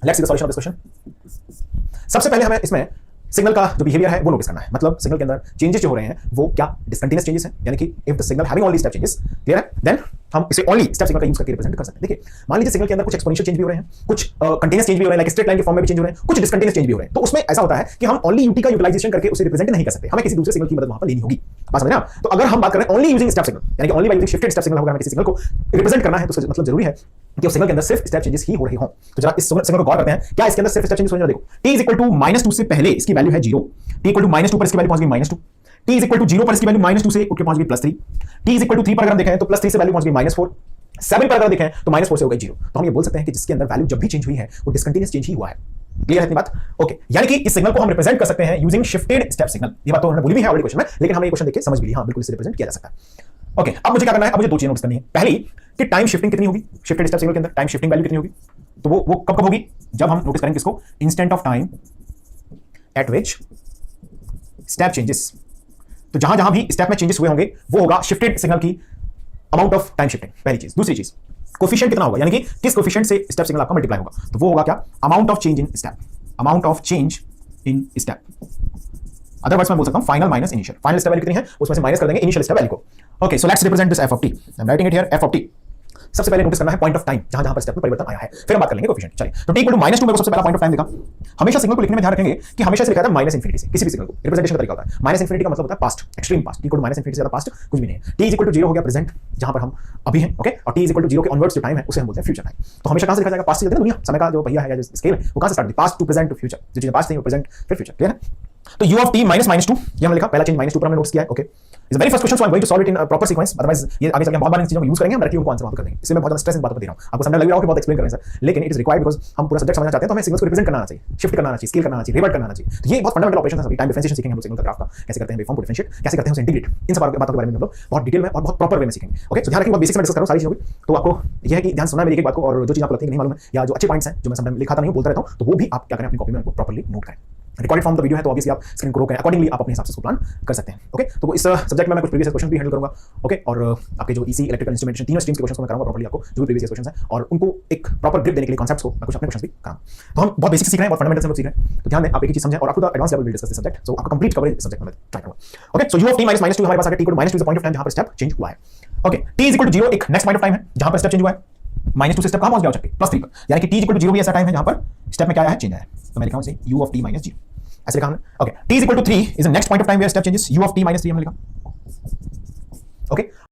Let's see the solution of this question. सबसे पहले हमें इसमें सिग्नल का जो बिहेवियर है वो नोटिस करना है, मतलब सिग्नल के अंदर चेंजेस जो हो रहे हैं वो क्या डिस्कंटिन्यूअस चेंजेस हैं, यानी कि if the signal having only step changes, clear है, देन हम इसे ओनली स्टेप सिग्नल का यूज करके रिप्रेजेंट कर सकते हैं। देखिए मान लीजिए सिग्नल के अंदर कुछ एक्सपोनेंशियल चेंज भी हो रहे हैं, कुछ कंटीन्यूअस चेंज भी हो रहे हैं, लाइक स्ट्रेट लाइन के फॉर्म में भी चेंज हो रहे हैं, कुछ डिस्कंटीन्यूअस चेंज भी हो रहे हैं। तो उसमें ऐसा होता है कि हम ओनली यूटी का यूटिलाइजेशन करके उसे रिप्रेजेंट नहीं कर सकते, हमें किसी दूसरे सिग्नल की मदद वहां पर लेनी होगी। बात समझ रहे हैं आप? तो अगर हम बात करें ओनली यूजिंग स्टेप सिग्नल, यानी कि only by using shifted step signal होगा, हमें किसी सिग्नल को रिप्रेजेंट करना है तो उसका मतलब जरूरी है कि उस सिग्नल के अंदर सिर्फ स्टेप चेंजेस ही हो रहे हों। तो जरा इस सिग्नल को गौर करते हैं, क्या इसके अंदर सिर्फ स्टेप चेंजेस हो रहे हैं? देखो t इज इक्वल टू -2 से पहले इसकी वैल्यू है 0, t इक्वल टू -2 पर इसकी वैल्यू पहुंच गई -2, t इज इक्वल टू 0 पर इसकी वैल्यू -2 से उठ के पहुंच गई +3, t इज इक्वल टू 3 पर अगर हम देखें तो +3 से वैल्यू पहुंच गई -4, 7 पर अगर देखें तो -4 से हो गई 0। तो हम ये बोल सकते हैं कि जिसके अंदर वैल्यू जब भी चेंज हुई है वो डिस्कंटीन्यूअस चेंज ही हुआ है। क्लियर है इतनी बात? ओके, यानी कि इस सिग्नल को हम रिप्रेजेंट कर सकते हैं यूजिंग शिफ्टेड स्टेप सिग्नल। ये बात तो हमने बोली भी है ऑलरेडी क्वेश्चन में, लेकिन हमें ये क्वेश्चन देख के समझ भी ली, हां बिल्कुल इसे रिप्रेजेंट किया जा सकता है। ओके, अब मुझे क्या करना है? अब मुझे दो चीजें नोटिस करनी है। पहली कि टाइम शिफ्टिंग कितनी होगी शिफ्टेड स्टेप सिग्नल के अंदर, टाइम शिफ्टिंग वैल्यू कितनी होगी, तो वो कब होगी? जब हम नोटिस करेंगे किसको? Instant of time eight which step changes. तो जहां जहां भी स्टेप में चेंजेस हुए होंगे वो होगा शिफ्टेड सिग्नल की अमाउंट ऑफ टाइम शिफ्टिंग, पहली चीज। दूसरी चीज कोफिशिएंट कितना होगा, यानी कि किस कोफिशिएंट से स्टेप सिग्नल आपका मल्टीप्लाई होगा, तो वो होगा क्या? Amount of change in step, amount of change in step. Otherwise मैं बोल सकता हूं final minus initial. Final step value कितनी है उसमें से माइनस कर देंगे इनिशियल स्टेप वैल्यू को। Okay, so let's represent this f of t। I am writing it here, f of t। सबसे पहले नोटिस करना है पॉइंट ऑफ टाइम, जहां जहां पर स्टेप में परिवर्तन आया है, फिर हम बात कर लेंगे कोफिशिएंट। चलिए, तो t इक्वल टू -2 मेरे को सबसे पहला पॉइंट ऑफ टाइम देखा। हमेशा सिग्नल को लिखने में ध्यान रखेंगे कि हमेशा से लिखा था -इन्फिनिटी से, किसी भी सिग्नल को रिप्रेजेंटेशन का तरीका होता है। -इन्फिनिटी का मतलब होता है past, extreme past. t equal to -infinity से ज्यादा पास्ट कुछ भी नहीं है। t इज इक्वल टू 0 हो गया प्रेजेंट, जहां पर हम अभी हैं, ओके, और t इज इक्वल टू 0 के ऑनवर्ड्स जो टाइम है उसे हम बोलते हैं फ्यूचर टाइम। तो हमेशा कहां से लिखा जाएगा? पास्ट से चलते हैं दुनिया, समय का जो पहिया है या जो स्केल है वो कहां से स्टार्ट होती है? Past to present to future. जो चीजें पास्ट थी वो प्रेजेंट फिर फ्यूचर। क्लियर है? तो u of t minus -2 ये हमने लिखा, पहला चेंज -2 पर हमने नोटिस किया है। Okay, is very first question, so I am going to solve it in proper sequence, otherwise ये आगे चल के हम बहुत बार इन चीजों को यूज करेंगे, हम डायरेक्टली उनको आंसर वहां पर कर देंगे। इसमें बहुत ज्यादा स्ट्रेस इन बातों पर दे रहा हूं, आपको समझ लग रहा हो कि बहुत एक्सप्लेन कर रहे हैं सर, लेकिन इट इज रिक्वायर्ड बिकॉज़ हम पूरा सब्जेक्ट समझना चाहते हैं, तो हमें सिग्नल्स को रिप्रेजेंट करना आना चाहिए, शिफ्ट करना आना चाहिए, स्केल करना आना चाहिए, रिवर्ट करना आना चाहिए। तो ये बहुत फंडामेंटल ऑपरेशन है सभी। टाइम डिफरेंशिएशन सीखेंगे हम सिग्नल का ग्राफ का, कैसे करते हैं वेवफॉर्म को डिफरेंशिएट, कैसे करते हैं उसे इंटीग्रेट, इन सब बातों के बारे में हम लोग बहुत डिटेल में और बहुत प्रॉपर वे में सीखेंगे। ओके, सो ध्यान रखिए, बहुत बेसिक में डिस्कस कर रहा हूं सारी चीजों की, तो आपको ये है कि ध्यान सुनना है मेरी एक बात को, और जो चीज आपको लगती है कि नहीं मालूम है या जो अच्छे पॉइंट्स हैं जो मैं समटाइम लिखाता नहीं हूं, बोलता रहता हूं, तो वो भी आप क्या करें अपनी कॉपी में उनको प्रॉपर्ली नोट करें। रिकॉर्डेड फॉर्म द वीडियो है तो ऑब्वियसली आप स्क्रीन को रोकें, अकॉर्डिंगली आप अपने हिसाब से उसको प्लान कर सकते हैं। ओके, तो इस सब्जेक्ट में मैं कुछ प्रीवियस क्वेश्चन भी हैंडल करूंगा। ओके, और आपके जो ईसी इलेक्ट्रिकल इंस्ट्रूमेंटेशन तीनों स्ट्रीम्स के क्वेश्चंस को मैं कराऊंगा प्रॉपर्ली, आपको जो भी प्रीवियस क्वेश्चंस हैं और उनको एक प्रॉपर ग्रिप देने के लिए कॉन्सेप्ट्स को मैं कुछ अपने क्वेश्चंस भी कराऊंगा। तो हम बहुत बेसिक सीख रहे हैं, बहुत फंडामेंटल से हम लोग सीख रहे हैं, तो ध्यान दें, आप एक ही चीज समझें और आपको the advance level will discuss this subject. So आपका कंप्लीट कवरेज इस सब्जेक्ट में मैं ट्राई करूंगा। Okay, so u of t -2 हमारे पास आ गया, t equal to -2 is the point of time जहां पर स्टेप चेंज हुआ है। Okay, t is equal to 0 एक नेक्स्ट पॉइंट ऑफ टाइम है जहां पर स्टेप चेंज हुआ है। -2 से स्टेप कहां पहुंच गया चक्के +3 पर, यानी कि t इक्वल टू 0 भी ऐसा टाइम है जहां पर स्टेप में क्या आया है? चेंज आया है। तो मैं लिखा हूं इसे u of t -0 ऐसे लिखा हमने। Okay, t is equal to 3 is the next point of time where step changes, u of t -3 हमने लिखा। ओके,